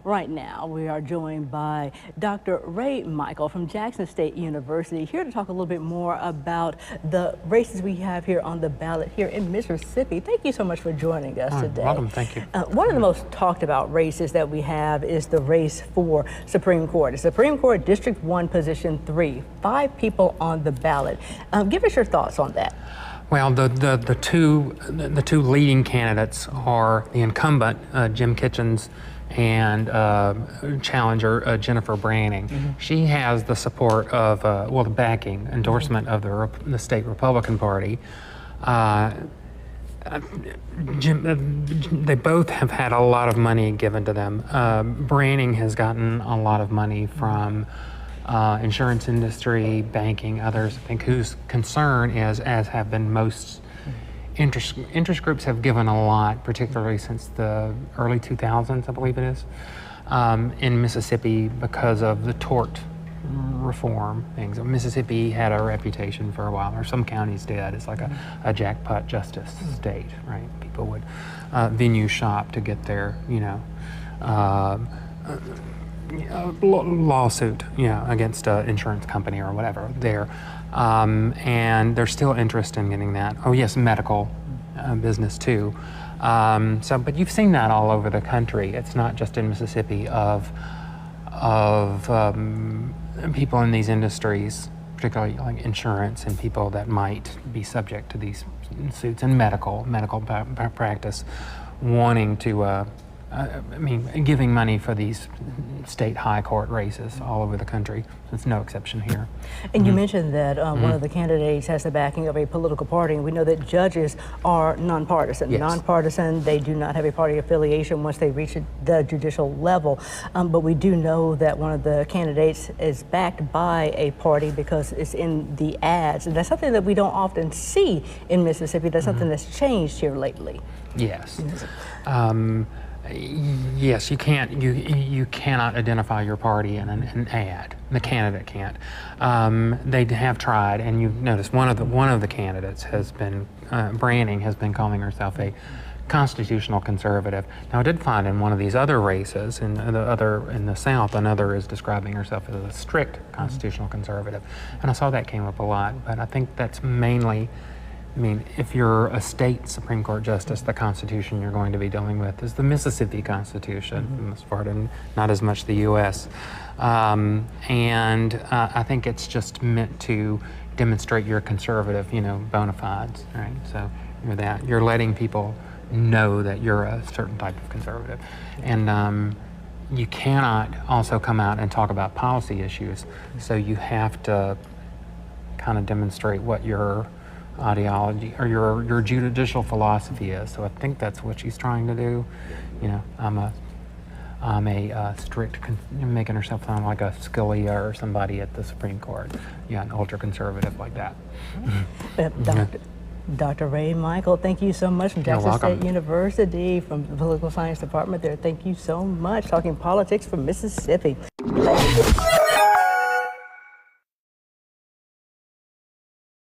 Right now, we are joined by Dr. Ray Michael from Jackson State University, here to talk a little bit more about the races we have here on the ballot here in Mississippi. Thank you so much for joining us today. Welcome, thank you. One of the most talked about races that we have is the race for Supreme Court. The Supreme Court District 1, Position 3, 5 people on the ballot. Give us your thoughts on that. Well, the two leading candidates are the incumbent, Jim Kitchens, and challenger Jennifer Branning. She has the support of, well, the backing, endorsement of the state Republican Party. They both have had a lot of money given to them. Branning has gotten a lot of money from insurance industry, banking, others, I think, whose concern is, as have been most interest groups have given a lot, particularly since the early 2000s, I believe it is, in Mississippi because of the tort reform things. Mississippi had a reputation for a while, or some counties did. It's like a jackpot justice state, right? People would venue shop to get their, lawsuit, against an insurance company or whatever there. And there's still interest in getting that. Oh yes, medical business too. But you've seen that all over the country. It's not just in Mississippi of people in these industries, particularly like insurance and people that might be subject to these suits, and medical practice, wanting to giving money for these state high court races all over the country. It's no exception here. And you mentioned that one of the candidates has the backing of a political party, and we know that judges are nonpartisan. Yes. Nonpartisan, they do not have a party affiliation once they reach the judicial level. But we do know that one of the candidates is backed by a party because it's in the ads. And that's something that we don't often see in Mississippi. That's something that's changed here lately. Yes. Yes, you can't. You cannot identify your party in an ad. The candidate can't. They have tried, and you've noticed one of the candidates has been Branning has been calling herself a constitutional conservative. Now, I did find in one of these other races in the South, another is describing herself as a strict constitutional conservative, and I saw that came up a lot. But I think that's mainly. If you're a state Supreme Court justice, the Constitution you're going to be dealing with is the Mississippi Constitution, for the most part, and not as much the U.S. I think it's just meant to demonstrate your conservative, bona fides, right? So you're letting people know that you're a certain type of conservative, and you cannot also come out and talk about policy issues. So you have to kind of demonstrate what your ideology or your judicial philosophy is. So I think that's what she's trying to do. I'm a strict, making herself sound like a Scalia or somebody at the Supreme Court. An ultra conservative like that. Dr. Ray Michael, thank you so much from Jackson State University, from the Political Science Department there. Thank you so much. Talking politics from Mississippi.